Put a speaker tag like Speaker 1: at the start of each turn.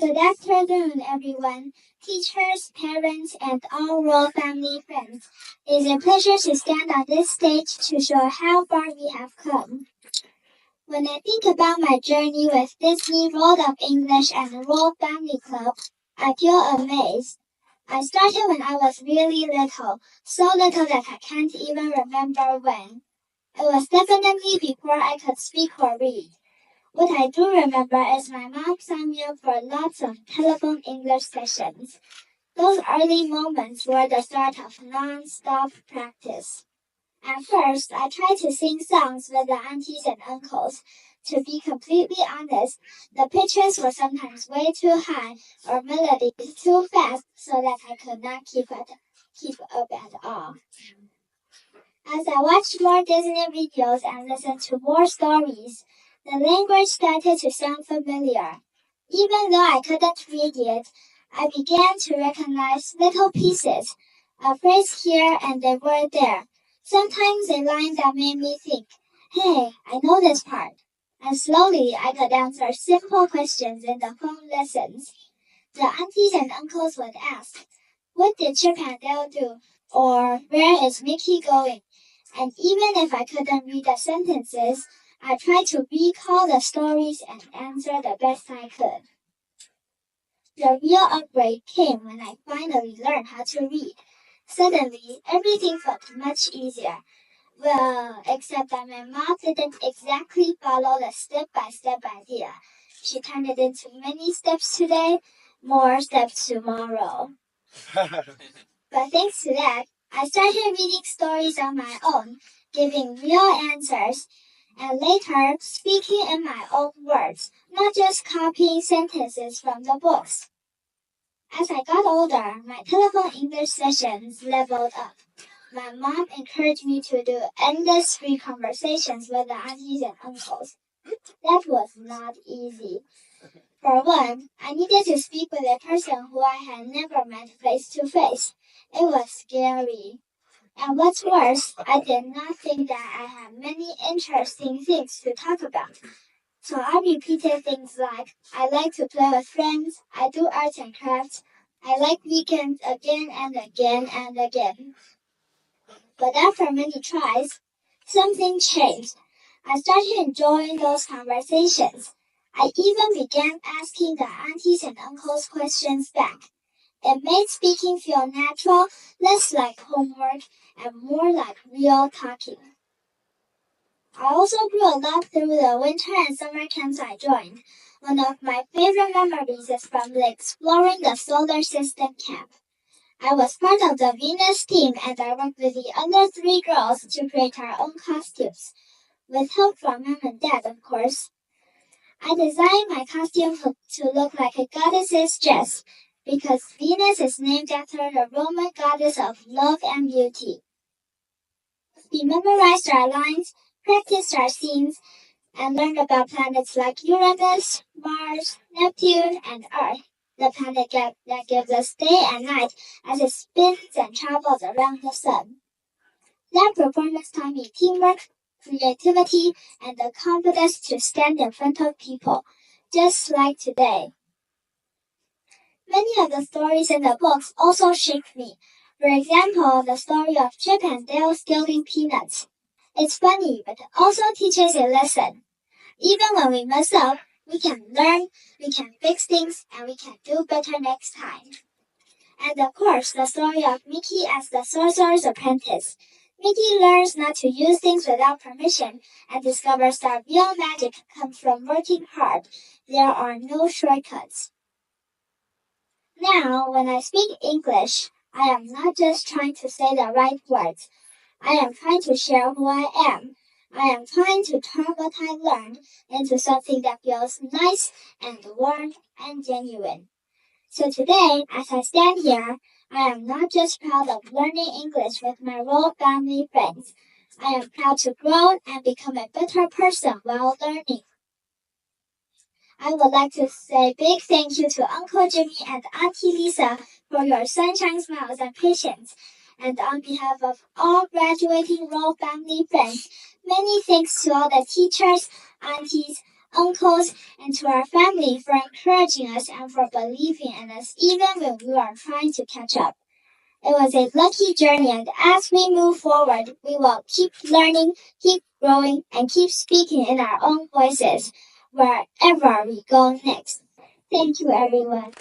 Speaker 1: Good afternoon, everyone. Teachers, parents, and all Royal family friends. It's a pleasure to stand on this stage to show how far we have come. When I think about my journey with Disney World of English and the Royal Family Club, I feel amazed. I started when I was really little, so little that I can't even remember when. It was definitely before I could speak or read. What I do remember is my mom signed me up for lots of telephone English sessions. Those early moments were the start of non-stop practice. At first, I tried to sing songs with the aunties and uncles. To be completely honest, the pitches were sometimes way too high or melodies too fast so that I could not keep up at all. As I watched more Disney videos and listened to more stories, the language started to sound familiar. Even though I couldn't read it, I began to recognize little pieces, a phrase here and a word there. Sometimes a line that made me think, hey, I know this part. And slowly I could answer simple questions in the phone lessons. The aunties and uncles would ask, what did Chip and Dale do? Or where is Mickey going? And even if I couldn't read the sentences, I tried to recall the stories and answer the best I could. The real upgrade came when I finally learned how to read. Suddenly, everything felt much easier. Well, except that my mom didn't exactly follow the step-by-step idea. She turned it into many steps today, more steps tomorrow. But thanks to that, I started reading stories on my own, giving real answers, and later speaking in my own words, not just copying sentences from the books. As I got older, my telephone English sessions leveled up. My mom encouraged me to do endless free conversations with the aunties and uncles. That was not easy. For one, I needed to speak with a person who I had never met face to face. It was scary. And what's worse, I did not think that I had many interesting things to talk about. So I repeated things like, I like to play with friends, I do arts and crafts, I like weekends again and again and again. But after many tries, something changed. I started enjoying those conversations. I even began asking the aunties and uncles questions back. It made speaking feel natural, less like homework, and more like real talking. I also grew a lot through the winter and summer camps I joined. One of my favorite memories is from the Exploring the Solar System camp. I was part of the Venus team and I worked with the other 3 girls to create our own costumes, with help from Mom and Dad, of course. I designed my costume to look like a goddess's dress, because Venus is named after the Roman goddess of love and beauty. We memorized our lines, practiced our scenes, and learned about planets like Uranus, Mars, Neptune, and Earth, the planet that gives us day and night as it spins and travels around the sun. That performance taught me teamwork, creativity, and the confidence to stand in front of people, just like today. Many of the stories in the books also shaped me. For example, the story of Chip and Dale stealing peanuts. It's funny, but it also teaches a lesson. Even when we mess up, we can learn, we can fix things, and we can do better next time. And of course, the story of Mickey as the sorcerer's apprentice. Mickey learns not to use things without permission and discovers that real magic comes from working hard. There are no shortcuts. Now, when I speak English, I am not just trying to say the right words. I am trying to share who I am. I am trying to turn what I learned into something that feels nice and warm and genuine. So today, as I stand here, I am not just proud of learning English with my Royal family friends. I am proud to grow and become a better person while learning. I would like to say big thank you to Uncle Jimmy and Auntie Lisa for your sunshine smiles and patience. And on behalf of all graduating Royal family friends, many thanks to all the teachers, aunties, uncles, and to our family for encouraging us and for believing in us even when we were trying to catch up. It was a lucky journey, and as we move forward, we will keep learning, keep growing, and keep speaking in our own voices wherever we go next. Thank you, everyone.